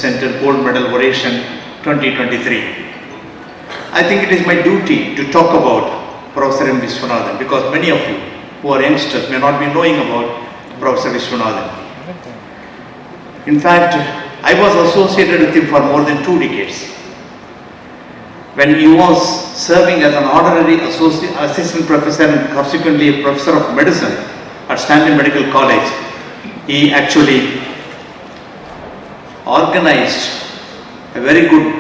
Center Gold Medal Oration 2023. I think it is my duty to talk about Professor M. Viswanathan because many of you who are youngsters may not be knowing about Professor Viswanathan. In fact, I was associated with him for more than 2 decades. When he was serving as an honorary assistant professor and subsequently a professor of medicine at Stanley Medical College, he actually organized a very good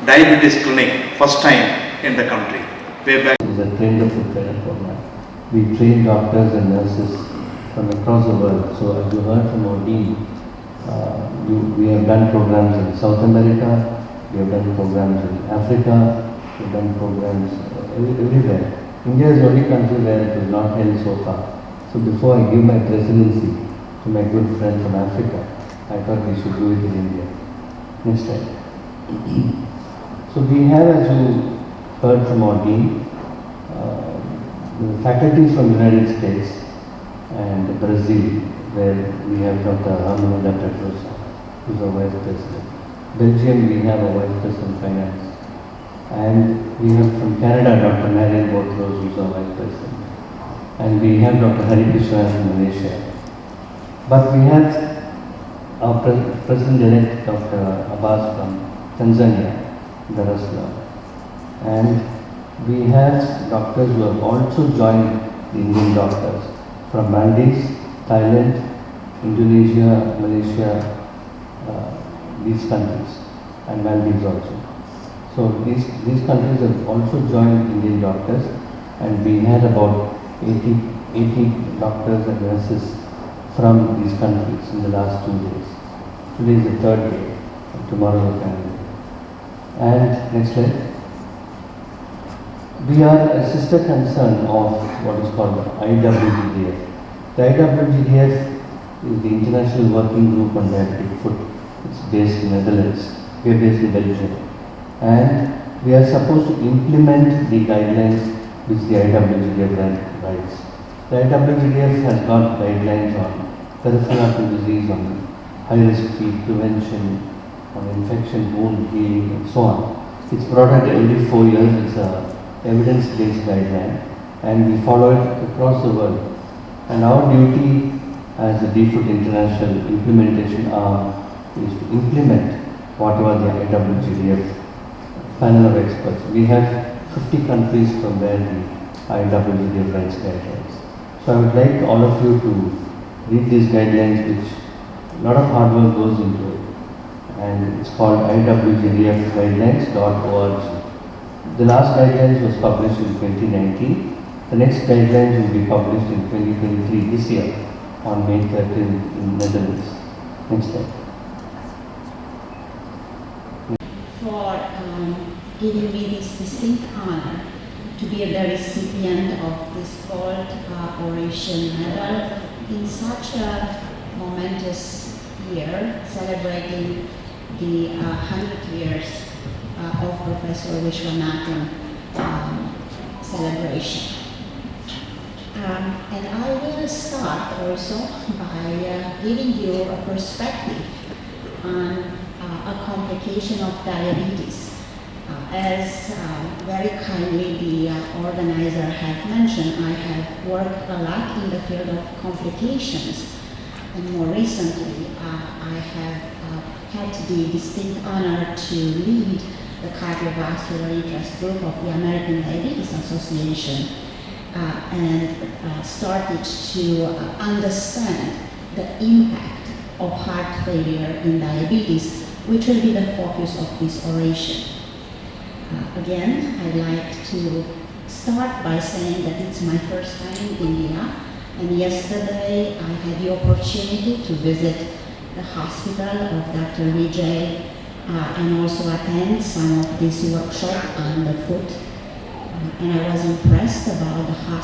diabetes clinic, first time in the country. Way back. It is a trained up prepared program. We train doctors and nurses from across the world. So as you heard from our team, we have done programs in South America, we have done programs in Africa, we have done programs everywhere. India is the only country where it is not held so far. So before I give my presidency to my good friend from Africa, I thought we should do it in India. Next slide. So we have, as you heard from our team, the faculty from the United States and Brazil, where we have Dr. Diabetologist, who is our Vice President. Belgium, we have a Vice President Finance. And we have from Canada, Dr. Marian Botros, who is our Vice President. And we have Dr. Hari Krishna from Malaysia. But we have our President-elect, Dr. Abbas from Tanzania, Dar es Salaam. And we have doctors who have also joined the Indian doctors from Maldives, Thailand, Indonesia, Malaysia, these countries, and Maldives also. So these countries have also joined Indian doctors, and we had about 80 doctors and nurses from these countries in the last 2 days. Today is the 3rd day, and tomorrow is the 10th day. And next slide. We are a sister concern of what is called the IWGDF. The IWGDF is the International Working Group on Diabetic Food. It's based in Netherlands. We are based in Belgium. And we are supposed to implement the guidelines which the IWGDF writes. The IWGDF has got guidelines on peripheral artery disease, on high-risk feed prevention, on infection, wound healing, and so on. It's brought out every 4 years. It's a evidence-based guideline, and we follow it across the world. And our duty as the DFood International implementation arm is to implement whatever the IWGDF panel of experts. We have 50 countries from where the IWGDF writes guidelines. So I would like all of you to read these guidelines, which a lot of hard work goes into it. And it's called iwgdfguidelines.org. The last guidelines was published in 2019. The next guidelines will be published in 2023 this year on May 13th in Netherlands. Next slide. For giving me this distinct honor to be the recipient of this gold Oration medal in such a momentous year, celebrating the 100 years of Professor Viswanathan celebration. And I will start also by giving you a perspective on a complication of diabetes. As very kindly the organizer had mentioned, I have worked a lot in the field of complications, and more recently I have had the distinct honor to lead the cardiovascular interest group of the American Diabetes Association and started to understand the impact of heart failure in diabetes, which will be the focus of this oration. Again, I'd like to start by saying that it's my first time in India, and yesterday I had the opportunity to visit the hospital of Dr. Vijay and also attend some of this workshop on the foot, and I was impressed about the hospital.